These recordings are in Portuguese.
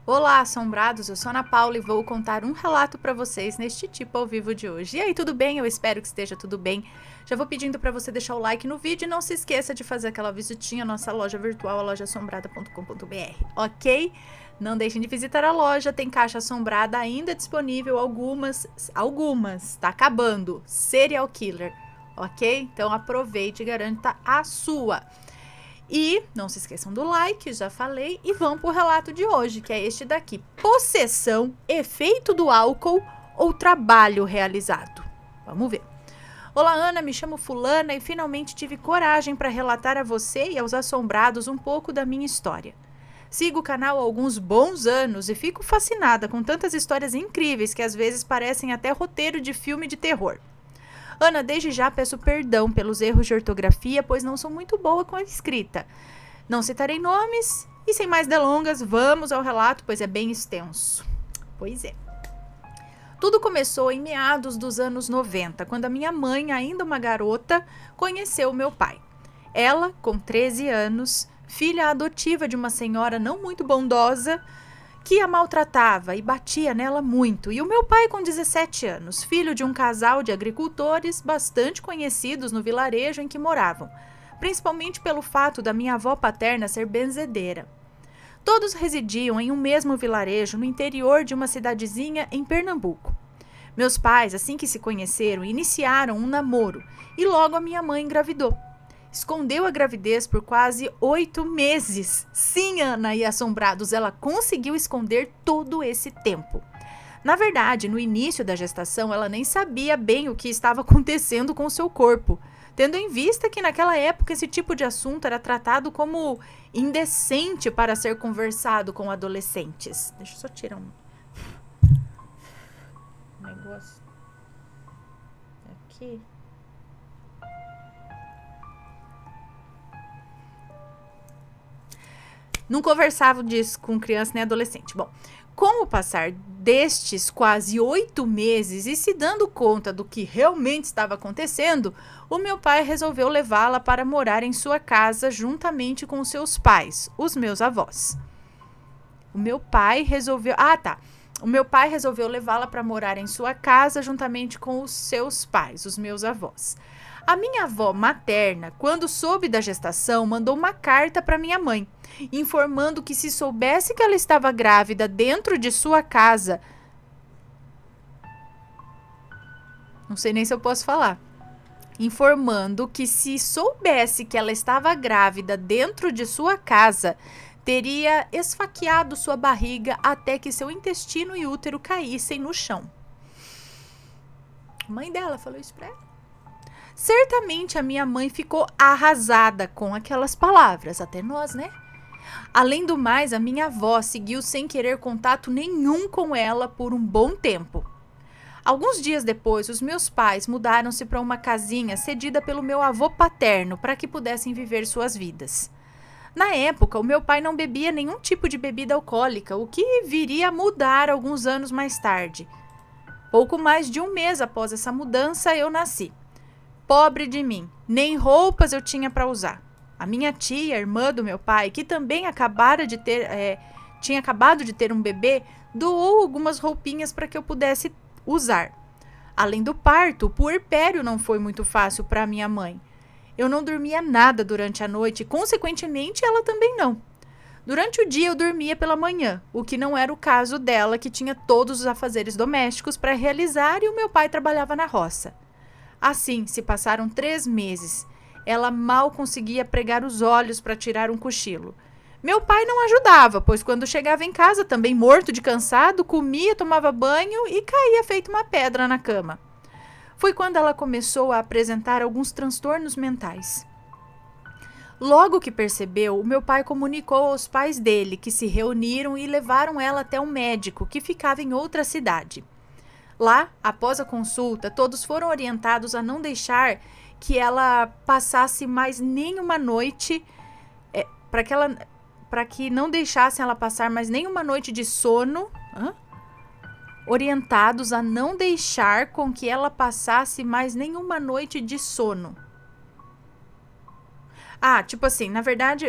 Olá, assombrados, eu sou Ana Paula e vou contar um relato para vocês neste tipo ao vivo de hoje. E aí, tudo bem? Eu espero que esteja tudo bem. Já vou pedindo para você deixar o like no vídeo e não se esqueça de fazer aquela visitinha à nossa loja virtual, a lojaassombrada.com.br, ok? Não deixem de visitar a loja, tem caixa assombrada ainda disponível, algumas, tá acabando, serial killer, ok? Então aproveite e garanta a sua. E não se esqueçam do like, já falei, e vamos pro relato de hoje, que é este daqui. Possessão, efeito do álcool ou trabalho realizado? Vamos ver. Olá, Ana, me chamo Fulana e finalmente tive coragem para relatar a você e aos assombrados um pouco da minha história. Sigo o canal há alguns bons anos e fico fascinada com tantas histórias incríveis que às vezes parecem até roteiro de filme de terror. Ana, desde já peço perdão pelos erros de ortografia, pois não sou muito boa com a escrita. Não citarei nomes e, sem mais delongas, vamos ao relato, pois é bem extenso. Pois é. Tudo começou em meados dos anos 90, quando a minha mãe, ainda uma garota, conheceu meu pai. Ela, com 13 anos, filha adotiva de uma senhora não muito bondosa, que a maltratava e batia nela muito, e o meu pai com 17 anos, filho de um casal de agricultores bastante conhecidos no vilarejo em que moravam, principalmente pelo fato da minha avó paterna ser benzedeira. Todos residiam em um mesmo vilarejo no interior de uma cidadezinha em Pernambuco. Meus pais, assim que se conheceram, iniciaram um namoro, e logo a minha mãe engravidou. Escondeu a gravidez por quase 8 meses. Sim, Ana e assombrados, ela conseguiu esconder todo esse tempo. Na verdade, no início da gestação, ela nem sabia bem o que estava acontecendo com o seu corpo, tendo em vista que naquela época esse tipo de assunto era tratado como indecente para ser conversado com adolescentes. Deixa eu só tirar um negócio aqui. Não conversava disso com criança nem adolescente. Bom, com o passar destes quase 8 meses e se dando conta do que realmente estava acontecendo, o meu pai resolveu levá-la para morar em sua casa juntamente com seus pais, os meus avós. O meu pai resolveu levá-la para morar em sua casa juntamente com os seus pais, os meus avós. A minha avó materna, quando soube da gestação, mandou uma carta para minha mãe, informando que se soubesse que ela estava grávida dentro de sua casa... Não sei nem se eu posso falar. Informando que se soubesse que ela estava grávida dentro de sua casa, teria esfaqueado sua barriga até que seu intestino e útero caíssem no chão. A mãe dela falou isso para ela. Certamente a minha mãe ficou arrasada com aquelas palavras, até nós, né? Além do mais, a minha avó seguiu sem querer contato nenhum com ela por um bom tempo. Alguns dias depois, os meus pais mudaram-se para uma casinha cedida pelo meu avô paterno para que pudessem viver suas vidas. Na época, o meu pai não bebia nenhum tipo de bebida alcoólica, o que viria a mudar alguns anos mais tarde. Pouco mais de um mês após essa mudança, eu nasci. Pobre de mim, nem roupas eu tinha para usar. A minha tia, irmã do meu pai, que também tinha acabado de ter um bebê, doou algumas roupinhas para que eu pudesse usar. Além do parto, o puerpério não foi muito fácil para minha mãe. Eu não dormia nada durante a noite e, consequentemente, ela também não. Durante o dia eu dormia pela manhã, o que não era o caso dela, que tinha todos os afazeres domésticos para realizar e o meu pai trabalhava na roça. Assim, se passaram 3 meses. Ela mal conseguia pregar os olhos para tirar um cochilo. Meu pai não ajudava, pois quando chegava em casa, também morto de cansado, comia, tomava banho e caía feito uma pedra na cama. Foi quando ela começou a apresentar alguns transtornos mentais. Logo que percebeu, o meu pai comunicou aos pais dele, que se reuniram e levaram ela até um médico que ficava em outra cidade. Lá, após a consulta, todos foram orientados a não deixar que ela passasse mais nenhuma noite, para que não deixassem ela passar mais nenhuma noite de sono, orientados a não deixar com que ela passasse mais nenhuma noite de sono. Tipo assim, na verdade,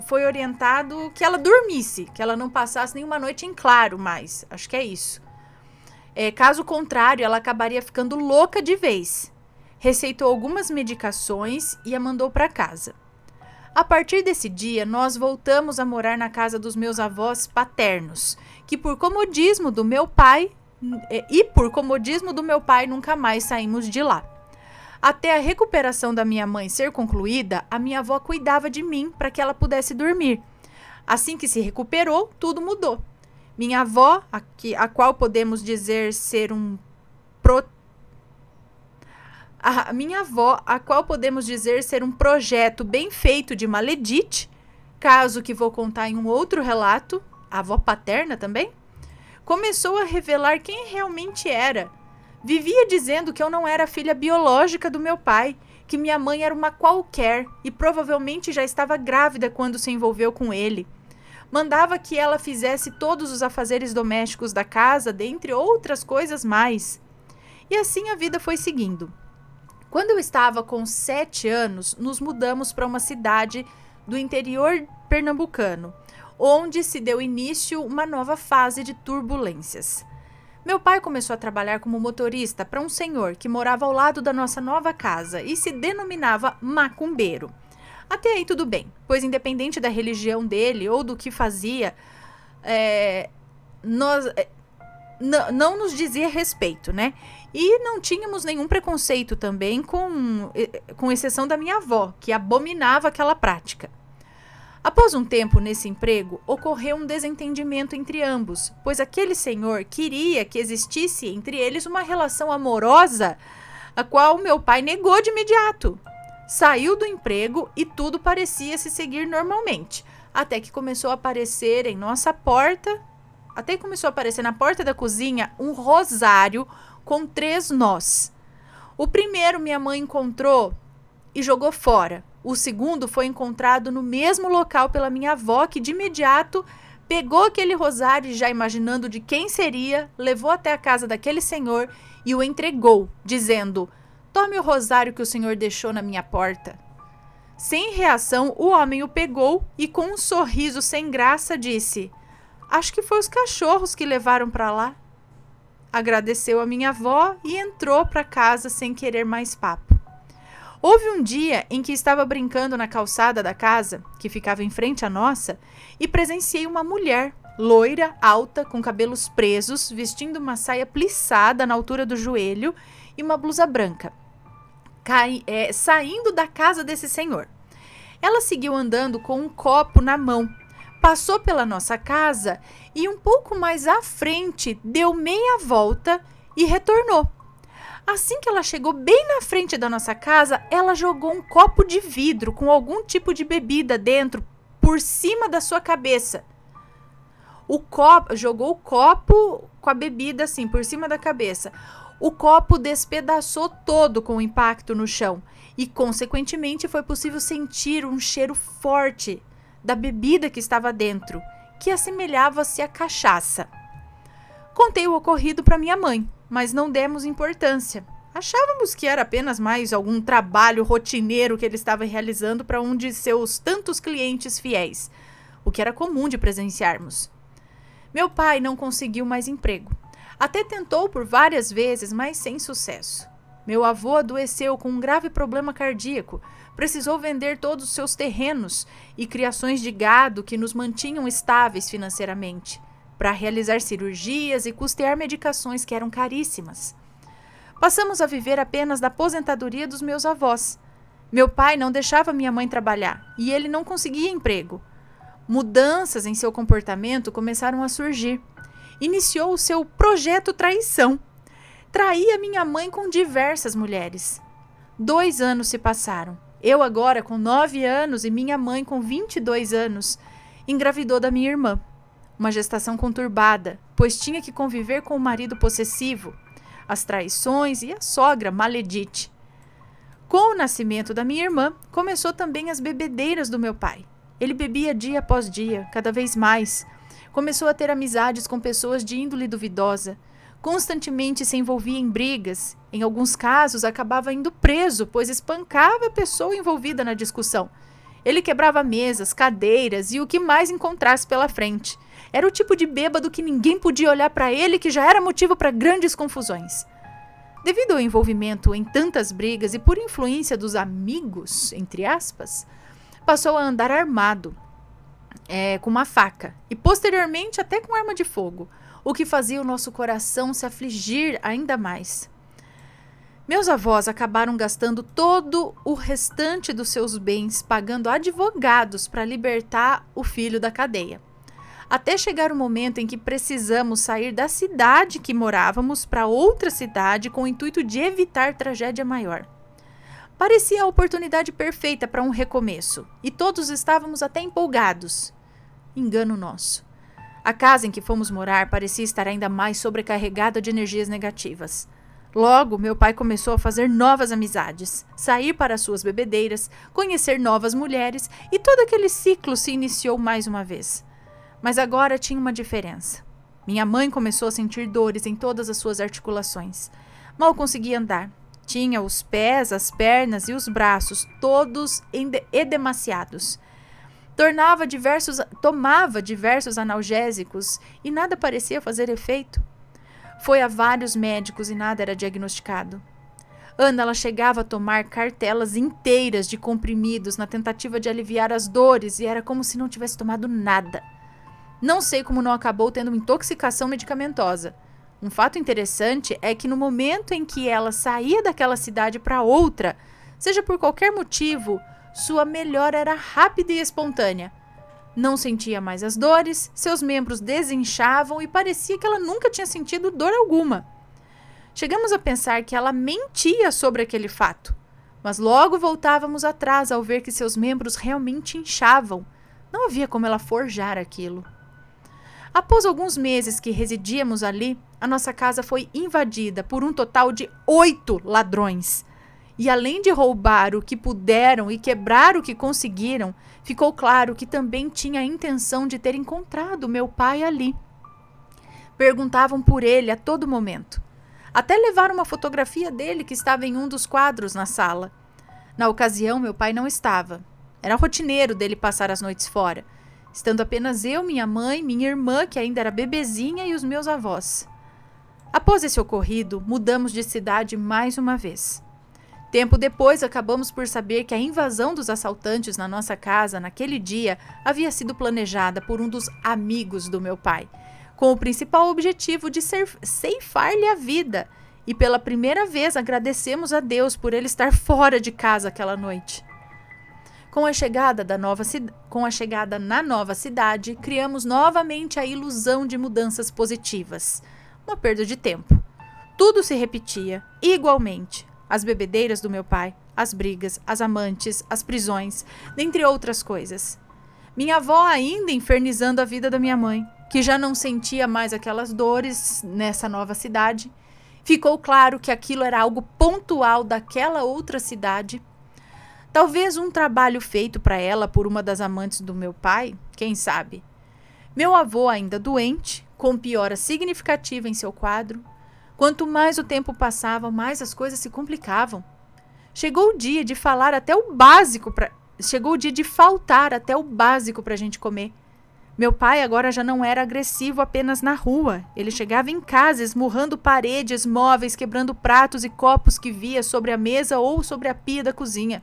foi orientado que ela dormisse, que ela não passasse nenhuma noite em claro mais. Acho que é isso. Caso contrário, ela acabaria ficando louca de vez. Receitou algumas medicações e a mandou para casa. A partir desse dia, nós voltamos a morar na casa dos meus avós paternos, que por comodismo do meu pai, nunca mais saímos de lá. Até a recuperação da minha mãe ser concluída, a minha avó cuidava de mim para que ela pudesse dormir. Assim que se recuperou, tudo mudou. Minha avó, a qual podemos dizer ser um projeto bem feito de Maledite, caso que vou contar em um outro relato, a avó paterna também, começou a revelar quem realmente era. Vivia dizendo que eu não era filha biológica do meu pai, que minha mãe era uma qualquer e provavelmente já estava grávida quando se envolveu com ele. Mandava que ela fizesse todos os afazeres domésticos da casa, dentre outras coisas mais. E assim a vida foi seguindo. Quando eu estava com 7 anos, nos mudamos para uma cidade do interior pernambucano, onde se deu início uma nova fase de turbulências. Meu pai começou a trabalhar como motorista para um senhor que morava ao lado da nossa nova casa e se denominava macumbeiro. Até aí tudo bem, pois independente da religião dele ou do que fazia, não nos dizia respeito, né? E não tínhamos nenhum preconceito também, com exceção da minha avó, que abominava aquela prática. Após um tempo nesse emprego, ocorreu um desentendimento entre ambos, pois aquele senhor queria que existisse entre eles uma relação amorosa, a qual meu pai negou de imediato. Saiu do emprego e tudo parecia se seguir normalmente, até que começou a aparecer na porta da cozinha um rosário com 3 nós. O primeiro minha mãe encontrou e jogou fora. O segundo foi encontrado no mesmo local pela minha avó, que de imediato pegou aquele rosário, já imaginando de quem seria, levou até a casa daquele senhor e o entregou, dizendo: "Tome o rosário que o senhor deixou na minha porta." Sem reação, o homem o pegou e com um sorriso sem graça disse: "Acho que foi os cachorros que levaram para lá." Agradeceu a minha avó e entrou para casa sem querer mais papo. Houve um dia em que estava brincando na calçada da casa, que ficava em frente à nossa, e presenciei uma mulher, loira, alta, com cabelos presos, vestindo uma saia plissada na altura do joelho e uma blusa branca, saindo da casa desse senhor. Ela seguiu andando com um copo na mão, passou pela nossa casa e um pouco mais à frente deu meia volta e retornou. Assim que ela chegou bem na frente da nossa casa, ela jogou um copo de vidro com algum tipo de bebida dentro por cima da sua cabeça. Jogou o copo com a bebida assim por cima da cabeça. O copo despedaçou todo com o impacto no chão e, consequentemente, foi possível sentir um cheiro forte da bebida que estava dentro, que assemelhava-se à cachaça. Contei o ocorrido para minha mãe, mas não demos importância. Achávamos que era apenas mais algum trabalho rotineiro que ele estava realizando para um de seus tantos clientes fiéis, o que era comum de presenciarmos. Meu pai não conseguiu mais emprego. Até tentou por várias vezes, mas sem sucesso. Meu avô adoeceu com um grave problema cardíaco, precisou vender todos os seus terrenos e criações de gado que nos mantinham estáveis financeiramente, para realizar cirurgias e custear medicações que eram caríssimas. Passamos a viver apenas da aposentadoria dos meus avós. Meu pai não deixava minha mãe trabalhar e ele não conseguia emprego. Mudanças em seu comportamento começaram a surgir. Iniciou o seu projeto traição. Traía minha mãe com diversas mulheres. 2 anos se passaram. Eu agora com 9 anos e minha mãe com 22 anos. Engravidou da minha irmã. Uma gestação conturbada, pois tinha que conviver com o marido possessivo, as traições e a sogra maledite. Com o nascimento da minha irmã, começou também as bebedeiras do meu pai. Ele bebia dia após dia, cada vez mais. Começou a ter amizades com pessoas de índole duvidosa. Constantemente se envolvia em brigas. Em alguns casos, acabava indo preso, pois espancava a pessoa envolvida na discussão. Ele quebrava mesas, cadeiras e o que mais encontrasse pela frente. Era o tipo de bêbado que ninguém podia olhar para ele, que já era motivo para grandes confusões. Devido ao envolvimento em tantas brigas e por influência dos amigos, entre aspas, passou a andar armado, com uma faca e posteriormente até com arma de fogo, o que fazia o nosso coração se afligir ainda mais. Meus avós acabaram gastando todo o restante dos seus bens pagando advogados para libertar o filho da cadeia. Até chegar o momento em que precisamos sair da cidade que morávamos para outra cidade com o intuito de evitar tragédia maior. Parecia a oportunidade perfeita para um recomeço e todos estávamos até empolgados. Engano nosso. A casa em que fomos morar parecia estar ainda mais sobrecarregada de energias negativas. Logo, meu pai começou a fazer novas amizades, sair para suas bebedeiras, conhecer novas mulheres e todo aquele ciclo se iniciou mais uma vez. Mas agora tinha uma diferença. Minha mãe começou a sentir dores em todas as suas articulações. Mal conseguia andar. Tinha os pés, as pernas e os braços todos edemaciados. Tomava diversos analgésicos e nada parecia fazer efeito. Foi a vários médicos e nada era diagnosticado. Ana, ela chegava a tomar cartelas inteiras de comprimidos na tentativa de aliviar as dores e era como se não tivesse tomado nada. Não sei como não acabou tendo uma intoxicação medicamentosa. Um fato interessante é que no momento em que ela saía daquela cidade para outra, seja por qualquer motivo, sua melhora era rápida e espontânea. Não sentia mais as dores, seus membros desinchavam e parecia que ela nunca tinha sentido dor alguma. Chegamos a pensar que ela mentia sobre aquele fato, mas logo voltávamos atrás ao ver que seus membros realmente inchavam. Não havia como ela forjar aquilo. Após alguns meses que residíamos ali, a nossa casa foi invadida por um total de 8 ladrões. E além de roubar o que puderam e quebrar o que conseguiram, ficou claro que também tinha a intenção de ter encontrado meu pai ali. Perguntavam por ele a todo momento. Até levaram uma fotografia dele que estava em um dos quadros na sala. Na ocasião, meu pai não estava. Era rotineiro dele passar as noites fora, estando apenas eu, minha mãe, minha irmã, que ainda era bebezinha, e os meus avós. Após esse ocorrido, mudamos de cidade mais uma vez. Tempo depois, acabamos por saber que a invasão dos assaltantes na nossa casa naquele dia havia sido planejada por um dos amigos do meu pai, com o principal objetivo de ceifar-lhe a vida. E pela primeira vez agradecemos a Deus por ele estar fora de casa aquela noite. Com a chegada na nova cidade, criamos novamente a ilusão de mudanças positivas. Uma perda de tempo. Tudo se repetia, igualmente. As bebedeiras do meu pai, as brigas, as amantes, as prisões, dentre outras coisas. Minha avó ainda infernizando a vida da minha mãe, que já não sentia mais aquelas dores nessa nova cidade. Ficou claro que aquilo era algo pontual daquela outra cidade. Talvez um trabalho feito para ela por uma das amantes do meu pai, quem sabe. Meu avô ainda doente, com piora significativa em seu quadro. Quanto mais o tempo passava, mais as coisas se complicavam. Chegou o dia de faltar até o básico para a gente comer. Meu pai agora já não era agressivo apenas na rua. Ele chegava em casa esmurrando paredes, móveis, quebrando pratos e copos que via sobre a mesa ou sobre a pia da cozinha.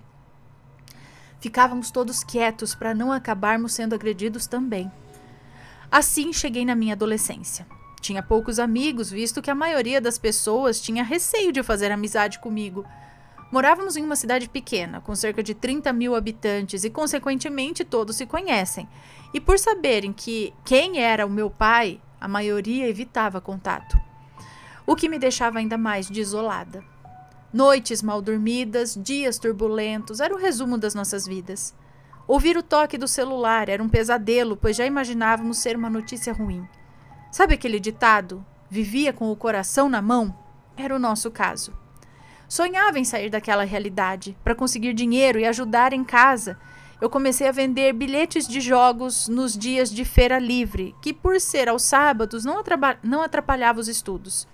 Ficávamos todos quietos para não acabarmos sendo agredidos também. Assim cheguei na minha adolescência. Tinha poucos amigos, visto que a maioria das pessoas tinha receio de fazer amizade comigo. Morávamos em uma cidade pequena, com cerca de 30 mil habitantes e, consequentemente, todos se conhecem. E por saberem quem era o meu pai, a maioria evitava contato. O que me deixava ainda mais desolada. Noites mal dormidas, dias turbulentos, era o resumo das nossas vidas. Ouvir o toque do celular era um pesadelo, pois já imaginávamos ser uma notícia ruim. Sabe aquele ditado? Vivia com o coração na mão? Era o nosso caso. Sonhava em sair daquela realidade, para conseguir dinheiro e ajudar em casa. Eu comecei a vender bilhetes de jogos nos dias de feira livre, que por ser aos sábados não atrapalhava os estudos.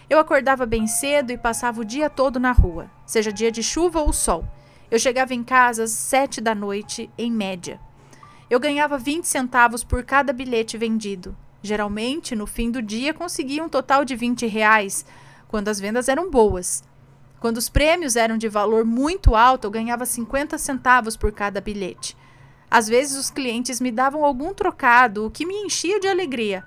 Eu acordava bem cedo e passava o dia todo na rua, seja dia de chuva ou sol. Eu chegava em casa às 7 da noite, em média. Eu ganhava 20 centavos por cada bilhete vendido. Geralmente, no fim do dia, conseguia um total de R$ 20, quando as vendas eram boas. Quando os prêmios eram de valor muito alto, eu ganhava 50 centavos por cada bilhete. Às vezes, os clientes me davam algum trocado, o que me enchia de alegria.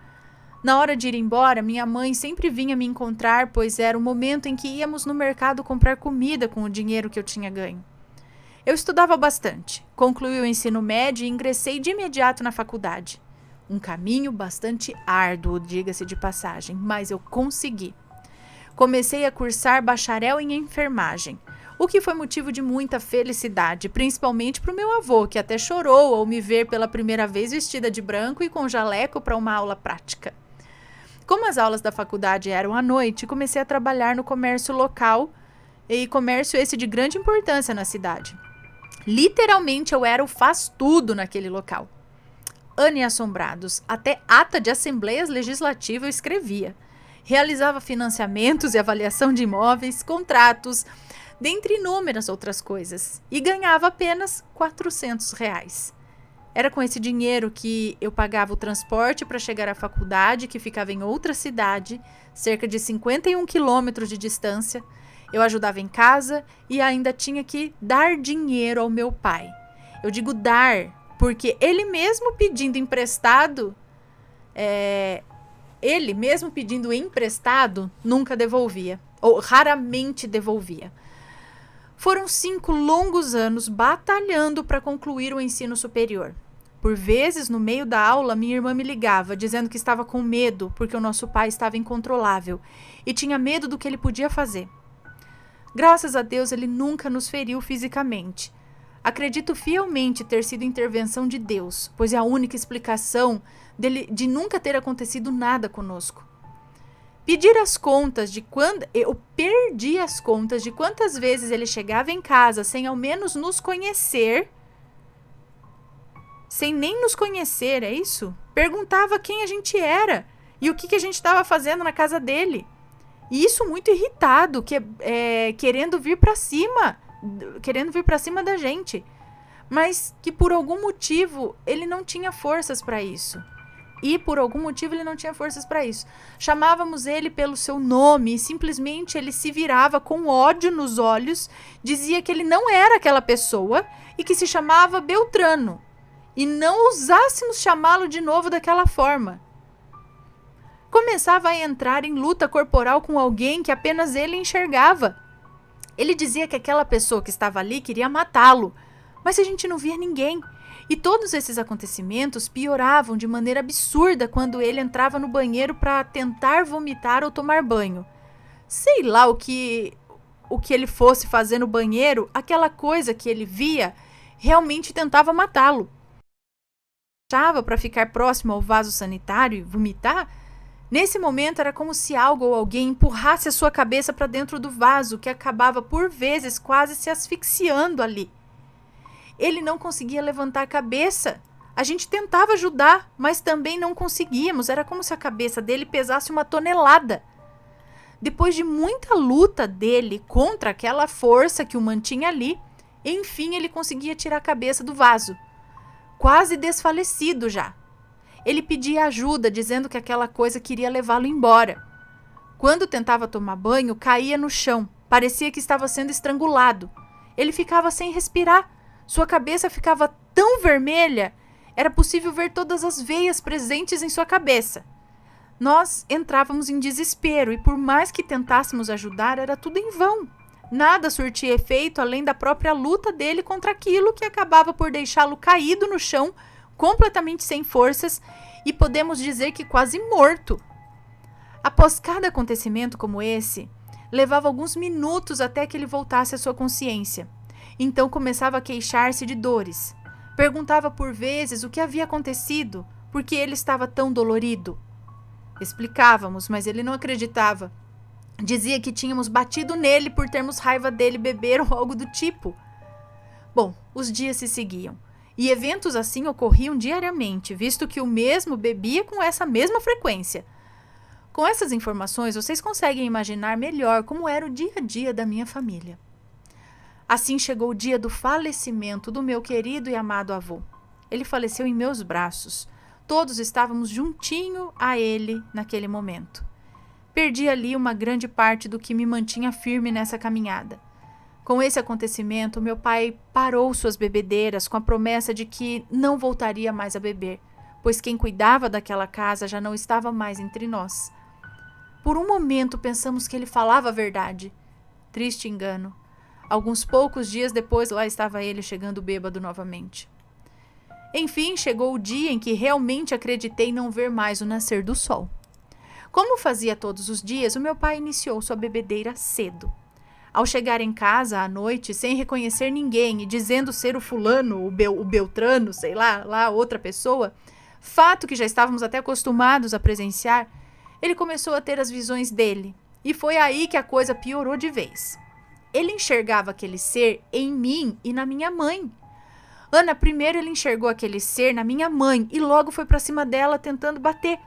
Na hora de ir embora, minha mãe sempre vinha me encontrar, pois era o momento em que íamos no mercado comprar comida com o dinheiro que eu tinha ganho. Eu estudava bastante, concluí o ensino médio e ingressei de imediato na faculdade. Um caminho bastante árduo, diga-se de passagem, mas eu consegui. Comecei a cursar bacharel em enfermagem, o que foi motivo de muita felicidade, principalmente para o meu avô, que até chorou ao me ver pela primeira vez vestida de branco e com jaleco para uma aula prática. Como as aulas da faculdade eram à noite, comecei a trabalhar no comércio local, e comércio esse de grande importância na cidade. Literalmente eu era o faz-tudo naquele local. Ane assombrados, até ata de assembleias legislativas eu escrevia. Realizava financiamentos e avaliação de imóveis, contratos, dentre inúmeras outras coisas, e ganhava apenas R$ 400. Era com esse dinheiro que eu pagava o transporte para chegar à faculdade, que ficava em outra cidade, cerca de 51 quilômetros de distância. Eu ajudava em casa e ainda tinha que dar dinheiro ao meu pai. Eu digo dar, porque ele mesmo pedindo emprestado, nunca devolvia, ou raramente devolvia. Foram 5 longos anos batalhando para concluir o ensino superior. Por vezes, no meio da aula, minha irmã me ligava, dizendo que estava com medo, porque o nosso pai estava incontrolável e tinha medo do que ele podia fazer. Graças a Deus, ele nunca nos feriu fisicamente. Acredito fielmente ter sido intervenção de Deus, pois é a única explicação de nunca ter acontecido nada conosco. Eu perdi as contas de quantas vezes ele chegava em casa sem ao menos nos conhecer, sem nem nos conhecer, é isso? Perguntava quem a gente era e o que a gente estava fazendo na casa dele. E isso muito irritado, querendo vir para cima da gente. Mas que por algum motivo ele não tinha forças para isso. Chamávamos ele pelo seu nome e simplesmente ele se virava com ódio nos olhos, dizia que ele não era aquela pessoa e que se chamava Beltrano. E não ousássemos chamá-lo de novo daquela forma. Começava a entrar em luta corporal com alguém que apenas ele enxergava. Ele dizia que aquela pessoa que estava ali queria matá-lo, mas a gente não via ninguém. E todos esses acontecimentos pioravam de maneira absurda quando ele entrava no banheiro para tentar vomitar ou tomar banho. Sei lá o que ele fosse fazer no banheiro, aquela coisa que ele via realmente tentava matá-lo. Achava para ficar próximo ao vaso sanitário e vomitar. Nesse momento era como se algo ou alguém empurrasse a sua cabeça para dentro do vaso, que acabava por vezes quase se asfixiando ali. Ele não conseguia levantar a cabeça. A gente tentava ajudar, mas também não conseguíamos. Era como se a cabeça dele pesasse 1 tonelada. Depois de muita luta dele contra aquela força que o mantinha ali, enfim ele conseguia tirar a cabeça do vaso. Quase desfalecido já. Ele pedia ajuda, dizendo que aquela coisa queria levá-lo embora. Quando tentava tomar banho, caía no chão. Parecia que estava sendo estrangulado. Ele ficava sem respirar. Sua cabeça ficava tão vermelha, era possível ver todas as veias presentes em sua cabeça. Nós entrávamos em desespero e por mais que tentássemos ajudar, era tudo em vão. Nada surtia efeito além da própria luta dele contra aquilo que acabava por deixá-lo caído no chão, completamente sem forças e podemos dizer que quase morto. Após cada acontecimento como esse, levava alguns minutos até que ele voltasse à sua consciência. Então começava a queixar-se de dores. Perguntava por vezes o que havia acontecido, por que ele estava tão dolorido. Explicávamos, mas ele não acreditava. Dizia que tínhamos batido nele por termos raiva dele beber ou algo do tipo. Bom, os dias se seguiam. E eventos assim ocorriam diariamente, visto que o mesmo bebia com essa mesma frequência. Com essas informações, vocês conseguem imaginar melhor como era o dia a dia da minha família. Assim chegou o dia do falecimento do meu querido e amado avô. Ele faleceu em meus braços. Todos estávamos juntinho a ele naquele momento. Perdi ali uma grande parte do que me mantinha firme nessa caminhada. Com esse acontecimento, meu pai parou suas bebedeiras com a promessa de que não voltaria mais a beber, pois quem cuidava daquela casa já não estava mais entre nós. Por um momento pensamos que ele falava a verdade. Triste engano. Alguns poucos dias depois, lá estava ele chegando bêbado novamente. Enfim, chegou o dia em que realmente acreditei não ver mais o nascer do sol. Como fazia todos os dias, o meu pai iniciou sua bebedeira cedo. Ao chegar em casa à noite, sem reconhecer ninguém e dizendo ser o fulano, o Beltrano, sei lá, outra pessoa, fato que já estávamos até acostumados a presenciar, ele começou a ter as visões dele. E foi aí que a coisa piorou de vez. Ele enxergava aquele ser em mim e na minha mãe. Ana, primeiro ele enxergou aquele ser na minha mãe e logo foi para cima dela tentando bater.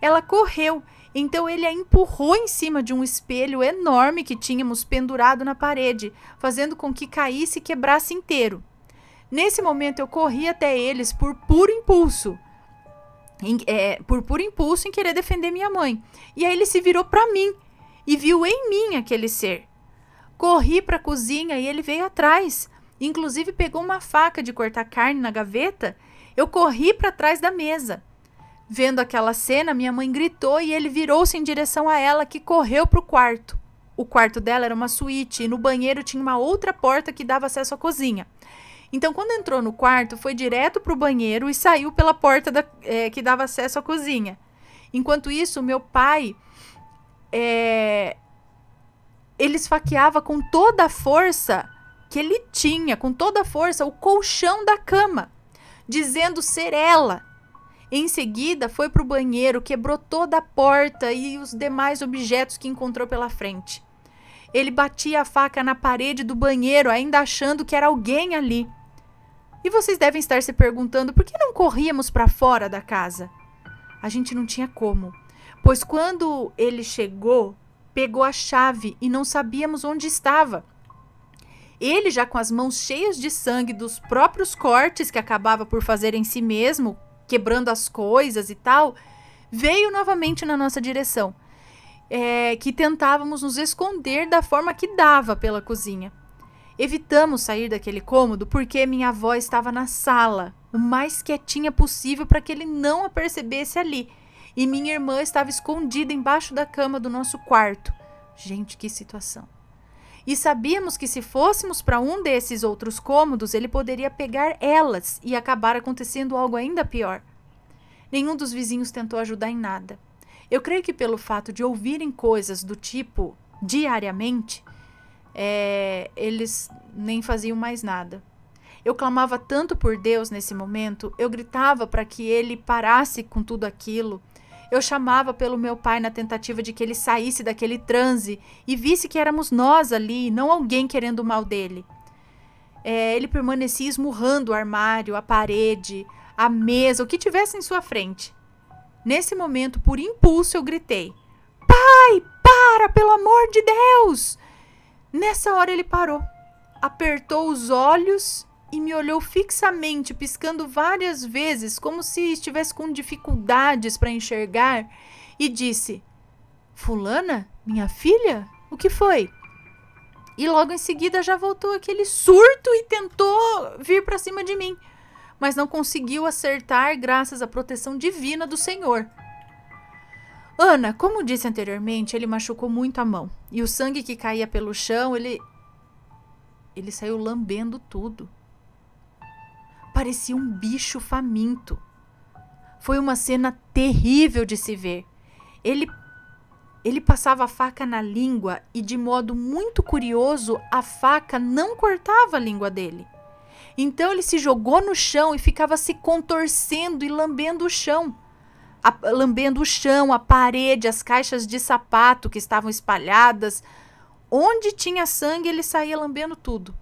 Ela correu, então ele a empurrou em cima de um espelho enorme que tínhamos pendurado na parede, fazendo com que caísse e quebrasse inteiro. Nesse momento eu corri até eles por puro impulso. Em querer defender minha mãe. E aí ele se virou para mim e viu em mim aquele ser. Corri para a cozinha e ele veio atrás. Inclusive pegou uma faca de cortar carne na gaveta. Eu corri para trás da mesa. Vendo aquela cena, minha mãe gritou e ele virou-se em direção a ela, que correu para o quarto. O quarto dela era uma suíte e no banheiro tinha uma outra porta que dava acesso à cozinha. Então, quando entrou no quarto, foi direto para o banheiro e saiu pela porta que dava acesso à cozinha. Enquanto isso, meu pai... ele esfaqueava com toda a força que ele tinha, com toda a força, o colchão da cama, dizendo ser ela. Em seguida, foi para o banheiro, quebrou toda a porta e os demais objetos que encontrou pela frente. Ele batia a faca na parede do banheiro, ainda achando que era alguém ali. E vocês devem estar se perguntando por que não corríamos para fora da casa? A gente não tinha como, pois quando ele chegou, pegou a chave e não sabíamos onde estava. Ele, já com as mãos cheias de sangue dos próprios cortes que acabava por fazer em si mesmo, quebrando as coisas e tal, veio novamente na nossa direção, que tentávamos nos esconder da forma que dava pela cozinha. Evitamos sair daquele cômodo porque minha avó estava na sala, o mais quietinha possível para que ele não a percebesse ali, e minha irmã estava escondida embaixo da cama do nosso quarto. Gente, que situação. E sabíamos que se fôssemos para um desses outros cômodos, ele poderia pegar elas e acabar acontecendo algo ainda pior. Nenhum dos vizinhos tentou ajudar em nada. Eu creio que pelo fato de ouvirem coisas do tipo diariamente, eles nem faziam mais nada. Eu clamava tanto por Deus nesse momento, eu gritava para que ele parasse com tudo aquilo. Eu chamava pelo meu pai na tentativa de que ele saísse daquele transe e visse que éramos nós ali, não alguém querendo o mal dele. Ele permanecia esmurrando o armário, a parede, a mesa, o que tivesse em sua frente. Nesse momento, por impulso, eu gritei: "Pai, para, pelo amor de Deus!" Nessa hora ele parou, apertou os olhos e me olhou fixamente, piscando várias vezes, como se estivesse com dificuldades para enxergar, e disse: "Fulana, minha filha, o que foi?" E logo em seguida já voltou aquele surto e tentou vir para cima de mim, mas não conseguiu acertar graças à proteção divina do Senhor. Ana, como disse anteriormente, ele machucou muito a mão, e o sangue que caía pelo chão, ele saiu lambendo tudo. Parecia um bicho faminto. Foi uma cena terrível de se ver. Ele passava a faca na língua e, de modo muito curioso, a faca não cortava a língua dele. Então ele se jogou no chão e ficava se contorcendo e lambendo o chão. A parede, as caixas de sapato que estavam espalhadas. Onde tinha sangue, ele saía lambendo tudo.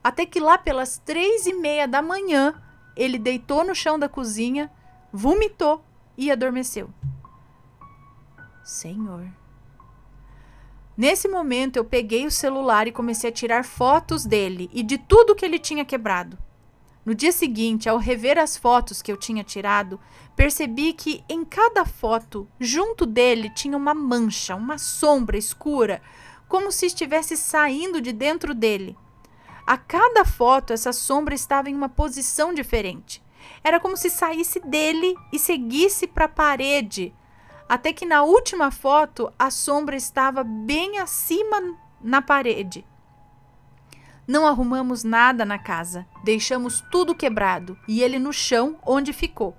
Até que lá pelas 3:30 da manhã, ele deitou no chão da cozinha, vomitou e adormeceu. Senhor. Nesse momento, eu peguei o celular e comecei a tirar fotos dele e de tudo que ele tinha quebrado. No dia seguinte, ao rever as fotos que eu tinha tirado, percebi que em cada foto, junto dele, tinha uma mancha, uma sombra escura, como se estivesse saindo de dentro dele. A cada foto, essa sombra estava em uma posição diferente. Era como se saísse dele e seguisse para a parede, até que na última foto, a sombra estava bem acima na parede. Não arrumamos nada na casa, deixamos tudo quebrado e ele no chão onde ficou.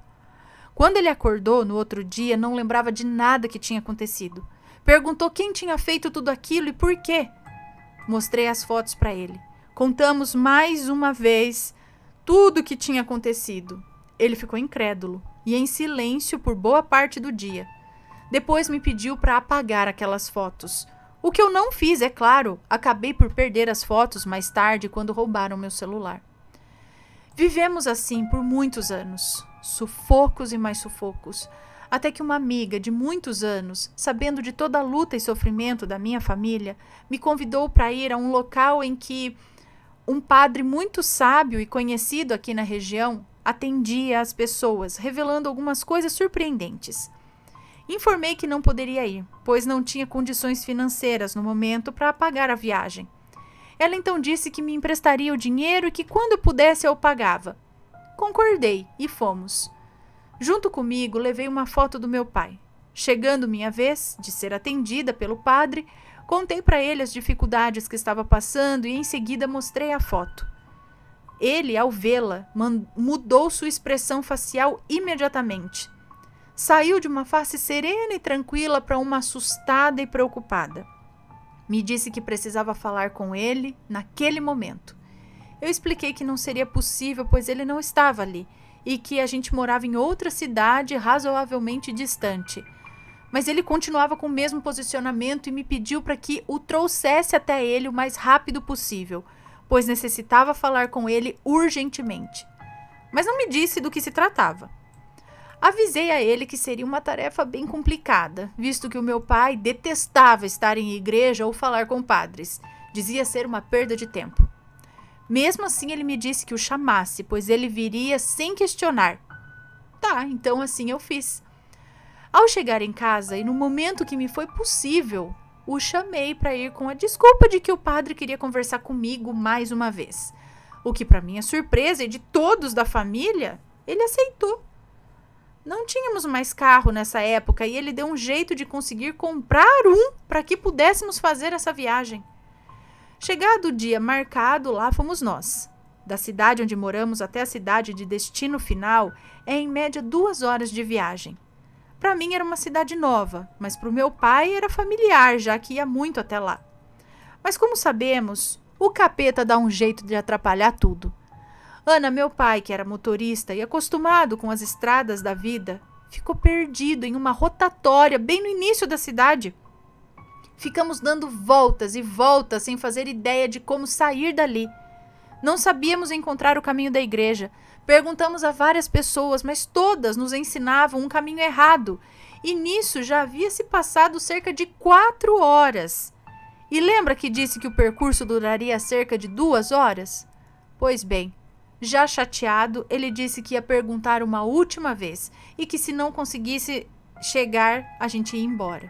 Quando ele acordou no outro dia, não lembrava de nada que tinha acontecido. Perguntou quem tinha feito tudo aquilo e por quê. Mostrei as fotos para ele. Contamos mais uma vez tudo o que tinha acontecido. Ele ficou incrédulo e em silêncio por boa parte do dia. Depois me pediu para apagar aquelas fotos. O que eu não fiz, é claro. Acabei por perder as fotos mais tarde quando roubaram meu celular. Vivemos assim por muitos anos, sufocos e mais sufocos, até que uma amiga de muitos anos, sabendo de toda a luta e sofrimento da minha família, me convidou para ir a um local em que um padre muito sábio e conhecido aqui na região atendia as pessoas, revelando algumas coisas surpreendentes. Informei que não poderia ir, pois não tinha condições financeiras no momento para pagar a viagem. Ela então disse que me emprestaria o dinheiro e que quando eu pudesse eu pagava. Concordei e fomos. Junto comigo levei uma foto do meu pai. Chegando minha vez de ser atendida pelo padre, contei para ele as dificuldades que estava passando e em seguida mostrei a foto. Ele, ao vê-la, mudou sua expressão facial imediatamente. Saiu de uma face serena e tranquila para uma assustada e preocupada. Me disse que precisava falar com ele naquele momento. Eu expliquei que não seria possível, pois ele não estava ali, e que a gente morava em outra cidade razoavelmente distante. Mas ele continuava com o mesmo posicionamento e me pediu para que o trouxesse até ele o mais rápido possível, pois necessitava falar com ele urgentemente. Mas não me disse do que se tratava. Avisei a ele que seria uma tarefa bem complicada, visto que o meu pai detestava estar em igreja ou falar com padres. Dizia ser uma perda de tempo. Mesmo assim, ele me disse que o chamasse, pois ele viria sem questionar. Tá, então assim eu fiz. Ao chegar em casa e no momento que me foi possível, o chamei para ir com a desculpa de que o padre queria conversar comigo mais uma vez. O que, para minha surpresa e de todos da família, ele aceitou. Não tínhamos mais carro nessa época e ele deu um jeito de conseguir comprar um para que pudéssemos fazer essa viagem. Chegado o dia marcado, lá fomos nós. Da cidade onde moramos até a cidade de destino final é em média 2 horas de viagem. Para mim era uma cidade nova, mas para o meu pai era familiar, já que ia muito até lá. Mas como sabemos, o capeta dá um jeito de atrapalhar tudo. Ana, meu pai, que era motorista e acostumado com as estradas da vida, ficou perdido em uma rotatória bem no início da cidade. Ficamos dando voltas e voltas sem fazer ideia de como sair dali. Não sabíamos encontrar o caminho da igreja. Perguntamos a várias pessoas, mas todas nos ensinavam um caminho errado. E nisso já havia se passado cerca de 4 horas. E lembra que disse que o percurso duraria cerca de 2 horas? Pois bem, já chateado, ele disse que ia perguntar uma última vez e que se não conseguisse chegar, a gente ia embora.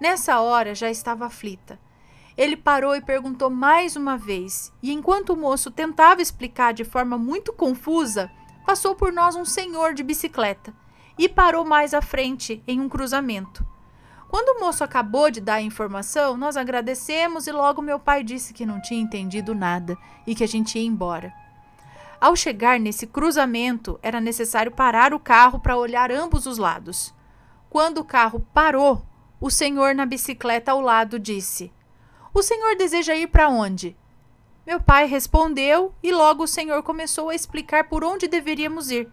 Nessa hora já estava aflita. Ele parou e perguntou mais uma vez, e enquanto o moço tentava explicar de forma muito confusa, passou por nós um senhor de bicicleta e parou mais à frente, em um cruzamento. Quando o moço acabou de dar a informação, nós agradecemos e logo meu pai disse que não tinha entendido nada e que a gente ia embora. Ao chegar nesse cruzamento, era necessário parar o carro para olhar ambos os lados. Quando o carro parou, o senhor na bicicleta ao lado disse: "O senhor deseja ir para onde?" Meu pai respondeu e logo o senhor começou a explicar por onde deveríamos ir.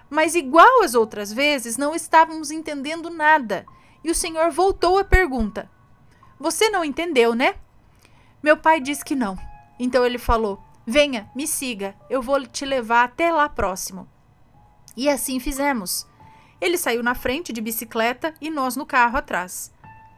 Mas igual às outras vezes, não estávamos entendendo nada. E o senhor voltou a pergunta: "Você não entendeu, né?" Meu pai disse que não. Então ele falou: "Venha, me siga, eu vou te levar até lá próximo." E assim fizemos. Ele saiu na frente de bicicleta e nós no carro atrás.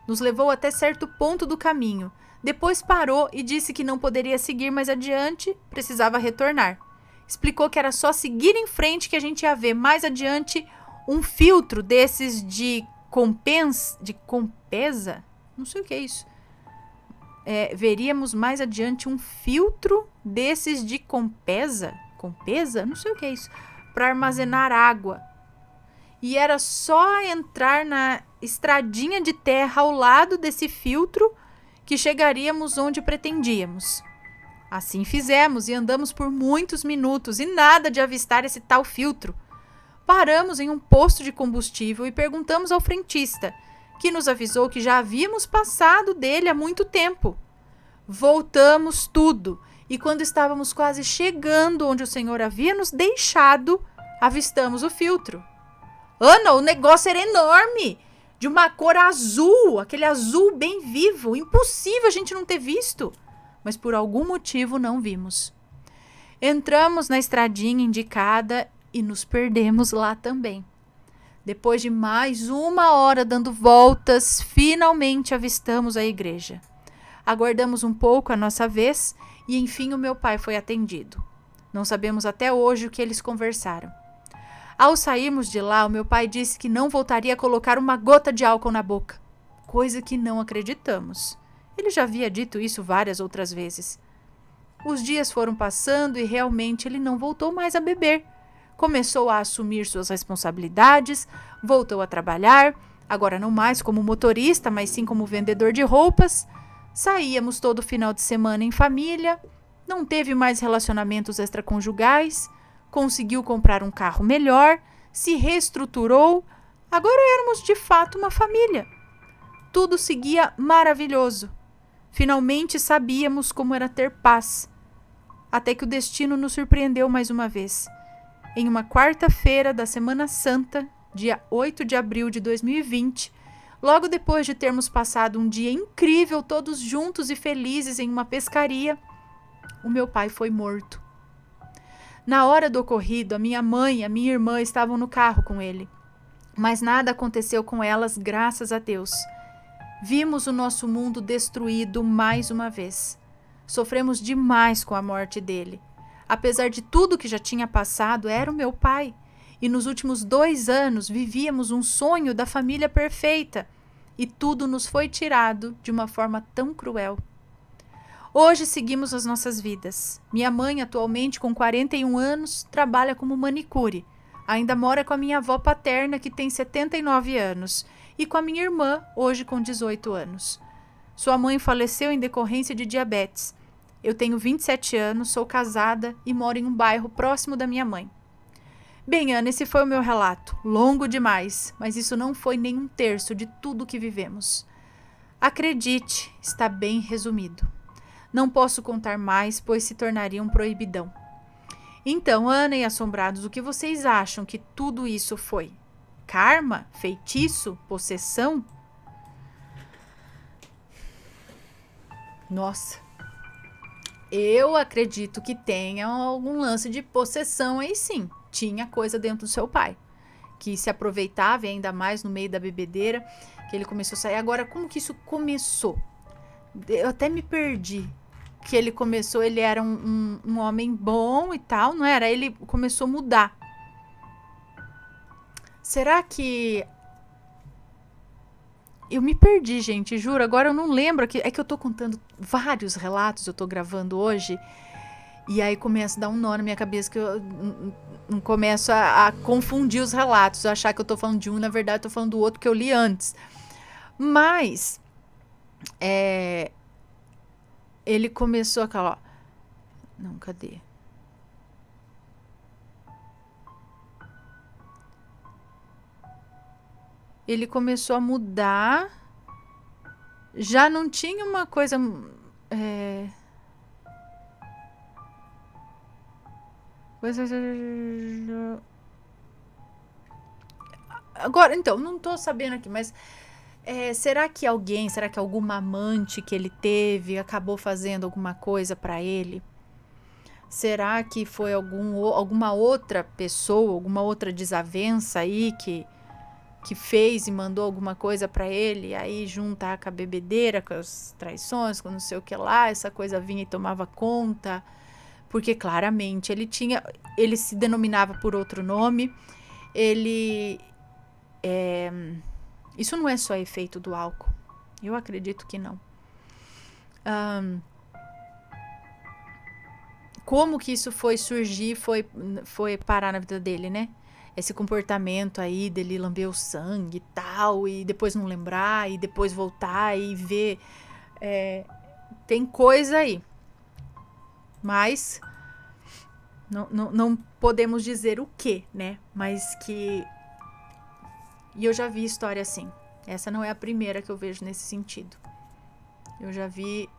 Nos levou até certo ponto do caminho. Depois parou e disse que não poderia seguir mais adiante, precisava retornar. Explicou que era só seguir em frente que a gente ia ver mais adiante um filtro desses de compesa? Não sei o que é isso. Veríamos mais adiante um filtro desses de compesa? Compesa? Não sei o que é isso. Para armazenar água. E era só entrar na estradinha de terra ao lado desse filtro que chegaríamos onde pretendíamos. Assim fizemos e andamos por muitos minutos e nada de avistar esse tal filtro. Paramos em um posto de combustível e perguntamos ao frentista, que nos avisou que já havíamos passado dele há muito tempo. Voltamos tudo e quando estávamos quase chegando onde o senhor havia nos deixado, avistamos o filtro. Ana, o negócio era enorme, de uma cor azul, aquele azul bem vivo, impossível a gente não ter visto. Mas por algum motivo não vimos. Entramos na estradinha indicada e nos perdemos lá também. Depois de mais 1 hora dando voltas, finalmente avistamos a igreja. Aguardamos um pouco a nossa vez e enfim o meu pai foi atendido. Não sabemos até hoje o que eles conversaram. Ao sairmos de lá, o meu pai disse que não voltaria a colocar uma gota de álcool na boca, coisa que não acreditamos. Ele já havia dito isso várias outras vezes. Os dias foram passando e realmente ele não voltou mais a beber. Começou a assumir suas responsabilidades, voltou a trabalhar, agora não mais como motorista, mas sim como vendedor de roupas. Saíamos todo final de semana em família, não teve mais relacionamentos extraconjugais, conseguiu comprar um carro melhor, se reestruturou. Agora éramos de fato uma família. Tudo seguia maravilhoso. Finalmente sabíamos como era ter paz. Até que o destino nos surpreendeu mais uma vez. Em uma quarta-feira da Semana Santa, dia 8 de abril de 2020, logo depois de termos passado um dia incrível todos juntos e felizes em uma pescaria, o meu pai foi morto. Na hora do ocorrido, a minha mãe e a minha irmã estavam no carro com ele. Mas nada aconteceu com elas, graças a Deus. Vimos o nosso mundo destruído mais uma vez. Sofremos demais com a morte dele. Apesar de tudo que já tinha passado, era o meu pai. E nos últimos 2 anos vivíamos um sonho da família perfeita. E tudo nos foi tirado de uma forma tão cruel. Hoje seguimos as nossas vidas. Minha mãe, atualmente com 41 anos, trabalha como manicure. Ainda mora com a minha avó paterna, que tem 79 anos, e com a minha irmã, hoje com 18 anos. Sua mãe faleceu em decorrência de diabetes. Eu tenho 27 anos, sou casada e moro em um bairro próximo da minha mãe. Bem, Ana, esse foi o meu relato. Longo demais, mas isso não foi nem 1/3 de tudo que vivemos. Acredite, está bem resumido. Não posso contar mais, pois se tornaria um proibidão. Então, Ana e assombrados, o que vocês acham que tudo isso foi? Karma? Feitiço? Possessão? Nossa, eu acredito que tenha algum lance de possessão aí sim. Tinha coisa dentro do seu pai, que se aproveitava e ainda mais no meio da bebedeira, que ele começou a sair. Agora, como que isso começou? Eu até me perdi. Que ele começou, ele era um homem bom e tal, não era? Ele começou a mudar. Será que... Eu me perdi, gente, juro. Agora eu não lembro. É que eu tô contando vários relatos, eu tô gravando hoje. E aí começa a dar um nó na minha cabeça que eu não começo a confundir os relatos. Achar que eu tô falando de um, na verdade eu tô falando do outro que eu li antes. Mas... ele começou aquela, ó. Não, cadê? Ele começou a mudar. Já não tinha uma coisa... Agora, então, não tô sabendo aqui, mas... será que alguma amante que ele teve acabou fazendo alguma coisa para ele? Será que foi alguma outra pessoa, alguma outra desavença aí que que fez e mandou alguma coisa pra ele, e aí junta com a bebedeira, com as traições, com não sei o que lá, essa coisa vinha e tomava conta, porque claramente ele se denominava por outro nome, isso não é só efeito do álcool, eu acredito que não. Como que isso foi surgir, foi parar na vida dele, né? Esse comportamento aí dele lamber o sangue e tal, e depois não lembrar, e depois voltar e ver. Tem coisa aí. Mas não podemos dizer o que, né? Mas que. E eu já vi história assim. Essa não é a primeira que eu vejo nesse sentido. Eu já vi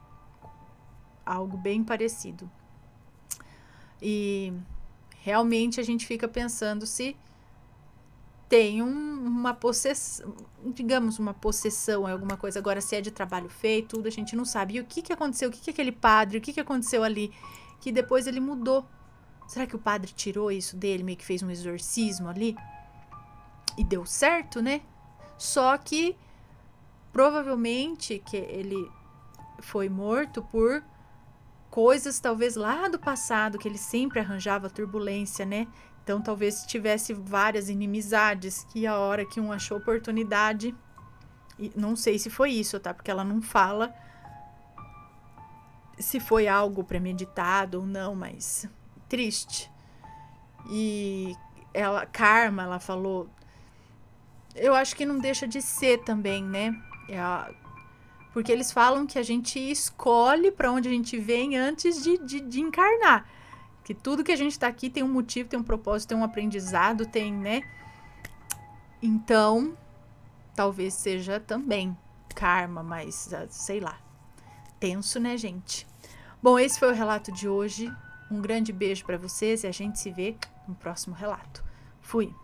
algo bem parecido. E realmente a gente fica pensando se tem uma possessão, digamos, uma possessão, alguma coisa. Agora, se é de trabalho feito, tudo, a gente não sabe. E o que aconteceu? O que aquele padre, o que aconteceu ali? Que depois ele mudou. Será que o padre tirou isso dele, meio que fez um exorcismo ali? E deu certo, né? Só que, provavelmente, que ele foi morto por coisas, talvez, lá do passado, que ele sempre arranjava turbulência, né? Então, talvez tivesse várias inimizades, que a hora que um achou oportunidade... E não sei se foi isso, tá? Porque ela não fala se foi algo premeditado ou não, mas triste. E karma, ela falou... Eu acho que não deixa de ser também, né? Porque eles falam que a gente escolhe para onde a gente vem antes de encarnar. Que tudo que a gente tá aqui tem um motivo, tem um propósito, tem um aprendizado, tem, né? Então, talvez seja também karma, mas sei lá. Tenso, né, gente? Bom, esse foi o relato de hoje. Um grande beijo para vocês e a gente se vê no próximo relato. Fui!